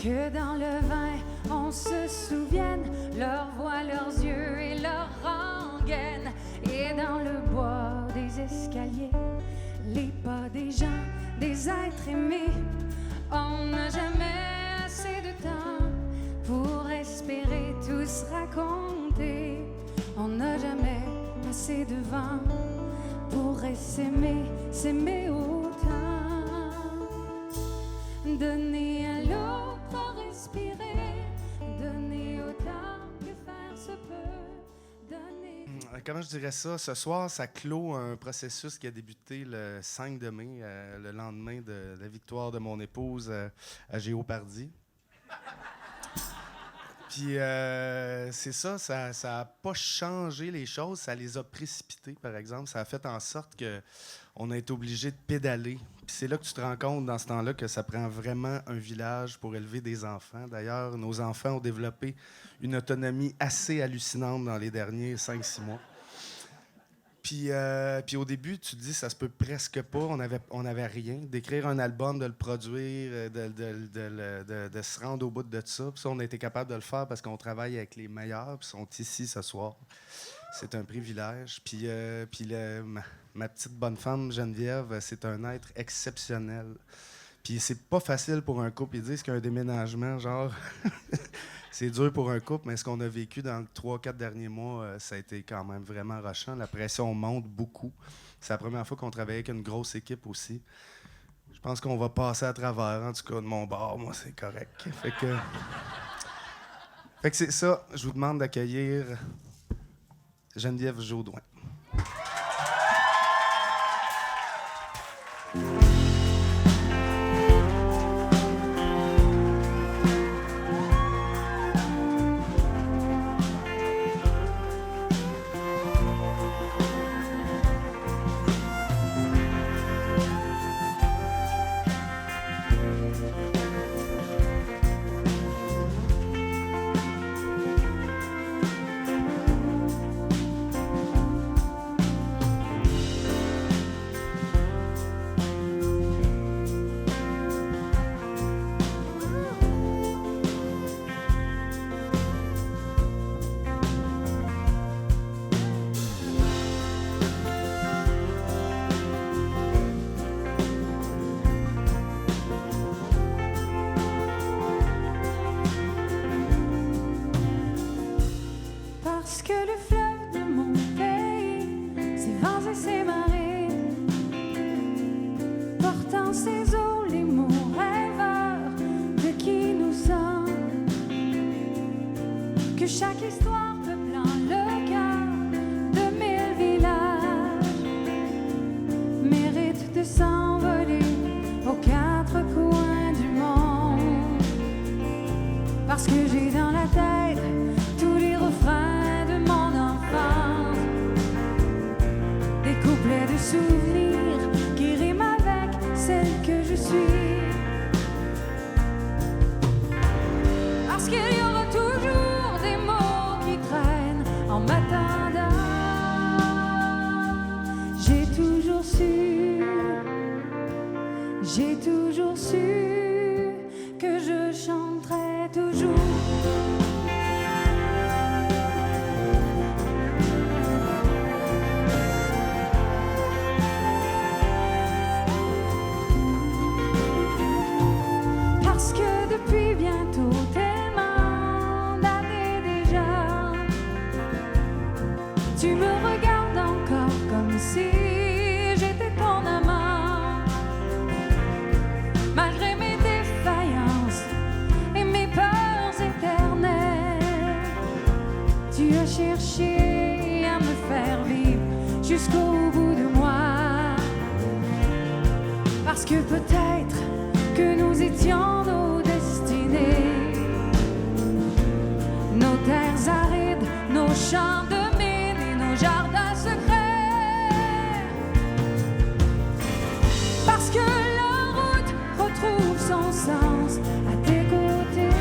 Que dans le vin, on se souvienne, leur voix, leurs yeux et leur rengaine. Et dans le bois des escaliers, les pas des gens, des êtres aimés. On n'a jamais assez de temps pour espérer tous raconter. On n'a jamais assez de vent pour s'aimer, s'aimer autant. Donner à l'autre à respirer, donner autant que faire se peut, donner... Comment je dirais ça? Ce soir, ça clôt un processus qui a débuté le 5 de mai, le lendemain de la victoire de mon épouse à Géopardy. Puis c'est ça a pas changé les choses, ça les a précipités, par exemple. Ça a fait en sorte qu'on a été obligé de pédaler. Puis c'est là que tu te rends compte, dans ce temps-là, que ça prend vraiment un village pour élever des enfants. D'ailleurs, nos enfants ont développé une autonomie assez hallucinante dans les derniers 5-6 mois. Puis au début, tu te dis, ça se peut presque pas. On avait rien. D'écrire un album, de le produire, de se rendre au bout de ça. Puis ça, on a été capable de le faire parce qu'on travaille avec les meilleurs, puis sont ici ce soir. C'est un privilège. Puis ma petite bonne femme, Geneviève, c'est un être exceptionnel. Puis c'est pas facile pour un couple. Ils disent qu'un déménagement, genre... C'est dur pour un couple, mais ce qu'on a vécu dans les 3-4 derniers mois, ça a été quand même vraiment rushant. La pression monte beaucoup. C'est la première fois qu'on travaillait avec une grosse équipe aussi. Je pense qu'on va passer à travers. En tout cas, de mon bord, moi, c'est correct. Fait que c'est ça. Je vous demande d'accueillir Geneviève Jaudoin. Chaque histoire peuplant le cœur de 1000 villages mérite de s'envoler aux 4 coins du monde. Parce que j'ai dans la tête tous les refrains de mon enfance, des couplets de souvenirs qui riment avec celle que je suis. Parce qu'il y aura toujours des mots qui traînent en m'attendant. J'ai toujours su que je chanterai toujours. Parce que depuis bientôt tu me regardes encore comme si j'étais ton amant. Malgré mes défaillances et mes peurs éternelles, tu as cherché à me faire vivre jusqu'au bout de moi. Parce que peut-être que nous étions nos destinées, nos terres arides, nos champs de jardin secret. Parce que la route retrouve son sens à tes côtés.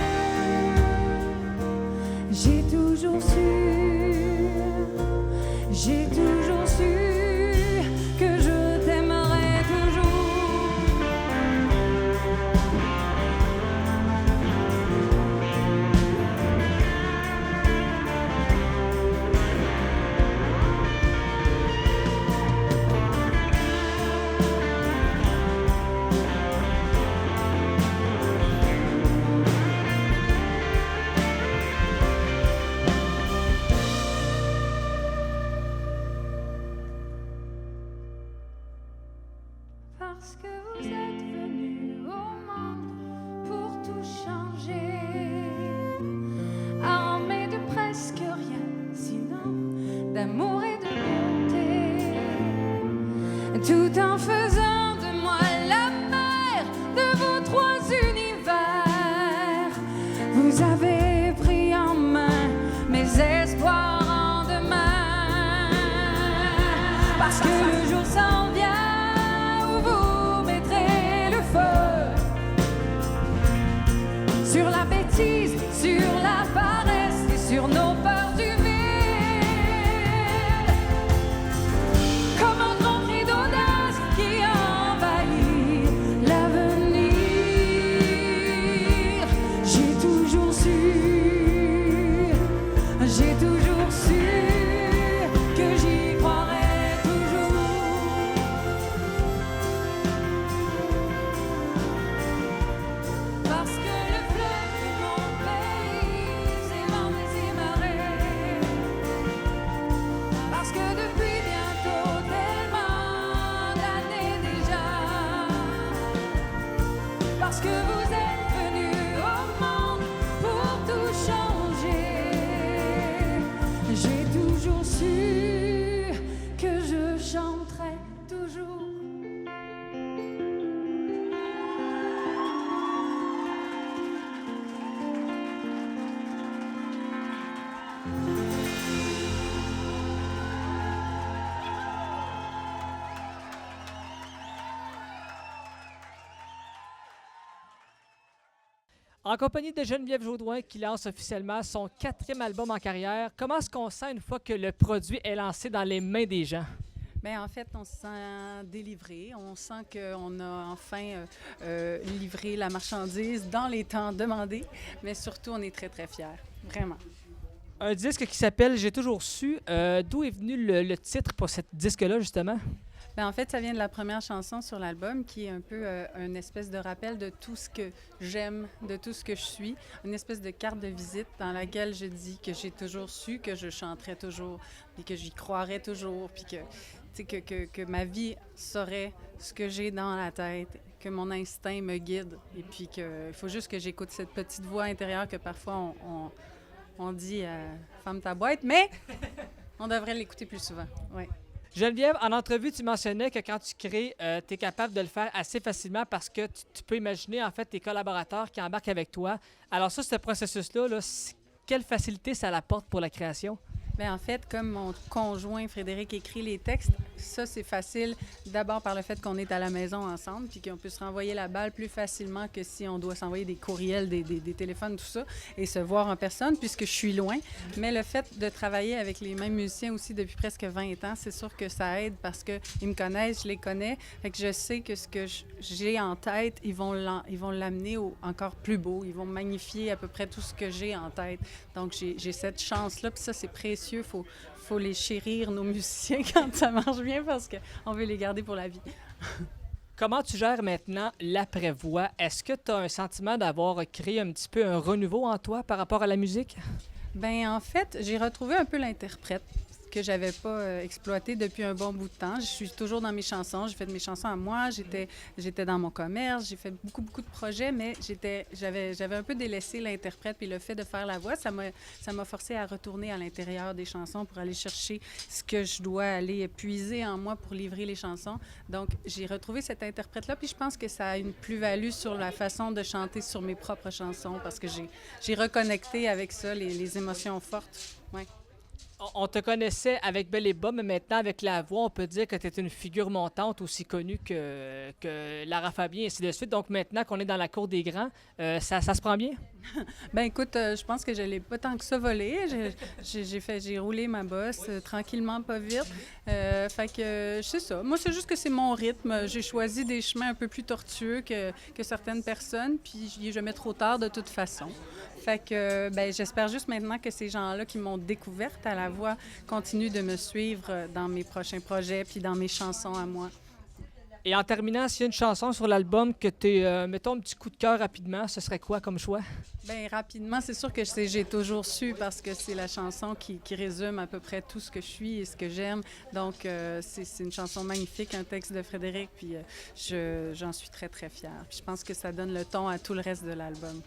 J'ai toujours su que je t'aimerai toujours. que vous êtes venu au monde pour tout changer, armé de presque rien, sinon d'amour et de bonté, tout en faisant de moi la mère de vos trois univers. Vous avez pris en main mes espoirs en demain, parce que le jour s'en vient où vous mettrez le feu sur la bêtise, sur la paresse et sur nos peurs du vide. Comme un grand cri d'audace qui envahit l'avenir, j'ai toujours su que j'y croirais toujours. Parce que le fleuve de mon pays, c'est vents et marées. Parce que depuis bientôt tellement d'années déjà, parce que vous êtes venus au monde pour tout changer, j'ai toujours su que je chanterai toujours. En compagnie de Geneviève Jaudoin qui lance officiellement son 4e album en carrière, comment est-ce qu'on sent une fois que le produit est lancé dans les mains des gens? Bien, en fait, on se sent délivré. On sent qu'on a enfin livré la marchandise dans les temps demandés, mais surtout, on est très, très fiers. Vraiment. Un disque qui s'appelle J'ai toujours su. D'où est venu le titre pour ce disque-là, justement? Bien, en fait, ça vient de la première chanson sur l'album, qui est un peu une espèce de rappel de tout ce que j'aime, de tout ce que je suis. Une espèce de carte de visite dans laquelle je dis que j'ai toujours su, que je chanterai toujours, puis que j'y croirais toujours, puis que ma vie saurait ce que j'ai dans la tête, que mon instinct me guide, et puis qu'il faut juste que j'écoute cette petite voix intérieure que parfois on dit « ferme ta boîte », mais on devrait l'écouter plus souvent. Oui. Geneviève, en entrevue, tu mentionnais que quand tu crées, tu es capable de le faire assez facilement parce que tu peux imaginer en fait tes collaborateurs qui embarquent avec toi. Alors ça, ce processus-là, quelle facilité ça l'apporte pour la création? Bien, en fait, comme mon conjoint Frédéric écrit les textes, ça, c'est facile d'abord par le fait qu'on est à la maison ensemble puis qu'on peut se renvoyer la balle plus facilement que si on doit s'envoyer des courriels, des téléphones, tout ça, et se voir en personne puisque je suis loin. Mais le fait de travailler avec les mêmes musiciens aussi depuis presque 20 ans, c'est sûr que ça aide parce qu'ils me connaissent, je les connais, fait que je sais que ce que j'ai en tête, ils vont l'amener encore plus beau, ils vont magnifier à peu près tout ce que j'ai en tête. Donc, j'ai cette chance-là, puis ça, c'est précieux. Il faut les chérir, nos musiciens, quand ça marche bien, parce qu'on veut les garder pour la vie. Comment tu gères maintenant l'après-voix? Est-ce que tu as un sentiment d'avoir créé un petit peu un renouveau en toi par rapport à la musique? Bien, en fait, j'ai retrouvé un peu l'interprète que j'avais pas exploité depuis un bon bout de temps. Je suis toujours dans mes chansons. J'ai fait mes chansons à moi. J'étais dans mon commerce. J'ai fait beaucoup de projets, mais j'avais un peu délaissé l'interprète. Puis le fait de faire la voix, ça m'a forcé à retourner à l'intérieur des chansons pour aller chercher ce que je dois aller puiser en moi pour livrer les chansons. Donc, j'ai retrouvé cet interprète-là. Puis je pense que ça a une plus-value sur la façon de chanter sur mes propres chansons parce que j'ai reconnecté avec ça, les émotions fortes. Ouais. On te connaissait avec Belle et Bas, mais maintenant, avec la voix, on peut dire que tu es une figure montante aussi connue que Lara Fabian et ainsi de suite. Donc maintenant qu'on est dans la cour des grands, ça se prend bien? Ben écoute, je pense que je l'ai pas tant que ça volé. J'ai roulé ma bosse tranquillement, pas vite. Fait que c'est ça. Moi, c'est juste que c'est mon rythme. J'ai choisi des chemins un peu plus tortueux que certaines personnes, puis j'y ai jamais trop tard de toute façon. Fait que ben, j'espère juste maintenant que ces gens-là qui m'ont découverte à la voix continuent de me suivre dans mes prochains projets puis dans mes chansons à moi. Et en terminant, s'il y a une chanson sur l'album que tu mettons un petit coup de cœur rapidement, ce serait quoi comme choix? Bien, rapidement, c'est sûr que j'ai toujours su parce que c'est la chanson qui résume à peu près tout ce que je suis et ce que j'aime. Donc, c'est une chanson magnifique, un texte de Frédéric, puis j'en suis très, très fière. Puis je pense que ça donne le ton à tout le reste de l'album.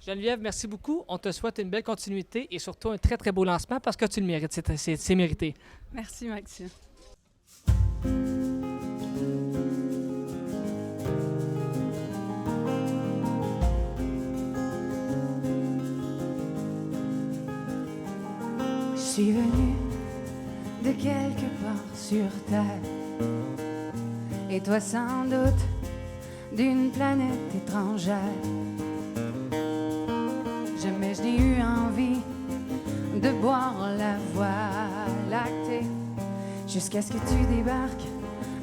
Geneviève, merci beaucoup. On te souhaite une belle continuité et surtout un très, très beau lancement parce que tu le mérites. C'est mérité. Merci, Maxime. Je suis venue de quelque part sur Terre, et toi sans doute d'une planète étrangère. Jamais je n'ai eu envie de boire la voie lactée jusqu'à ce que tu débarques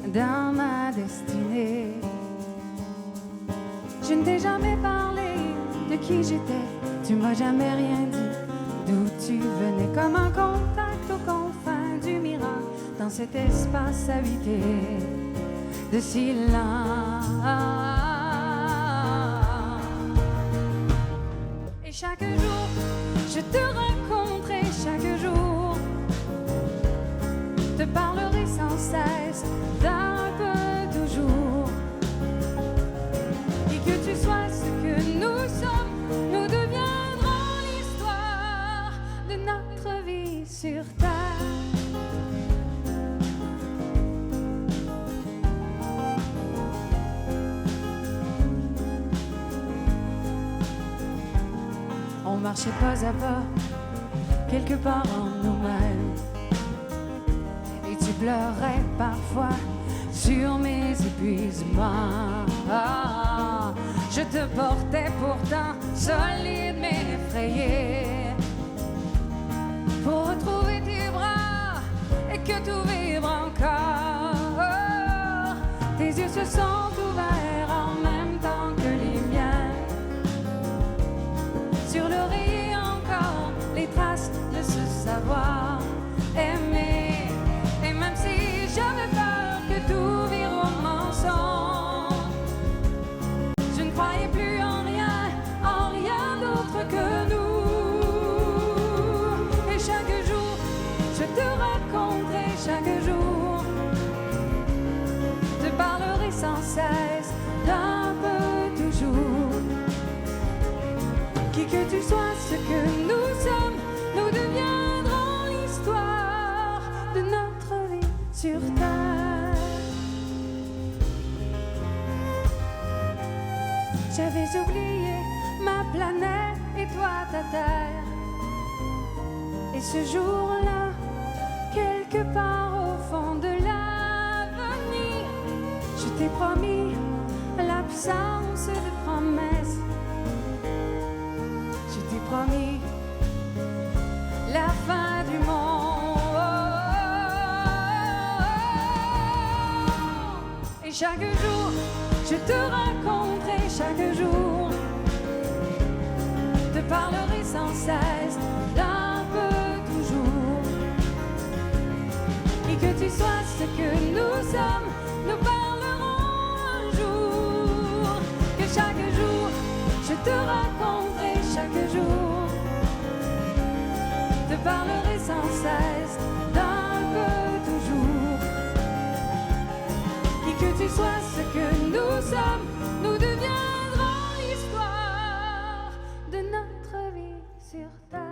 dans ma destinée. Je ne t'ai jamais parlé de qui j'étais, tu m'as jamais rien dit d'où tu venais, comme un contact aux confins du miracle dans cet espace habité de silence. Et chaque jour, je te raconterai chaque jour, te parlerai sans cesse d'un peu toujours. Et que tu sois ce que nous sommes, nous deviendrons l'histoire de notre vie sur Terre. On marchait pas à pas, quelque part en nous-mêmes, et tu pleurais parfois sur mes épuisements. Je te portais pourtant solide mais effrayé, pour retrouver tes bras et que tout vibre encore. Tes yeux se sont ouverts en même temps que les miens, sur l'oreiller encore les traces de ce savoir aimer. Et même si j'avais peur que tout vire au mensonge, je ne croyais plus en rien d'autre que nous. Et chaque jour, je te raconterai chaque jour, te parlerai sans cesse d'un peu toujours. Qui que tu sois, ce que nous sommes, nous deviendrons l'histoire de notre vie sur Terre. J'avais oublié ma planète et toi ta terre. Et ce jour-là, quelque part au fond de l'avenir, je t'ai promis l'absence de promesses. Je t'ai promis la fin du monde. Et chaque jour, je te raconterai chaque jour, te parlerai sans cesse d'un peu toujours. Et que tu sois ce que nous sommes, nous parlerons un jour. Que chaque jour, je te raconterai chaque jour, te parlerai sans cesse d'un peu toujours. Et que tu sois ce que nous sommes, nous deviendrons l'histoire de notre vie sur Terre.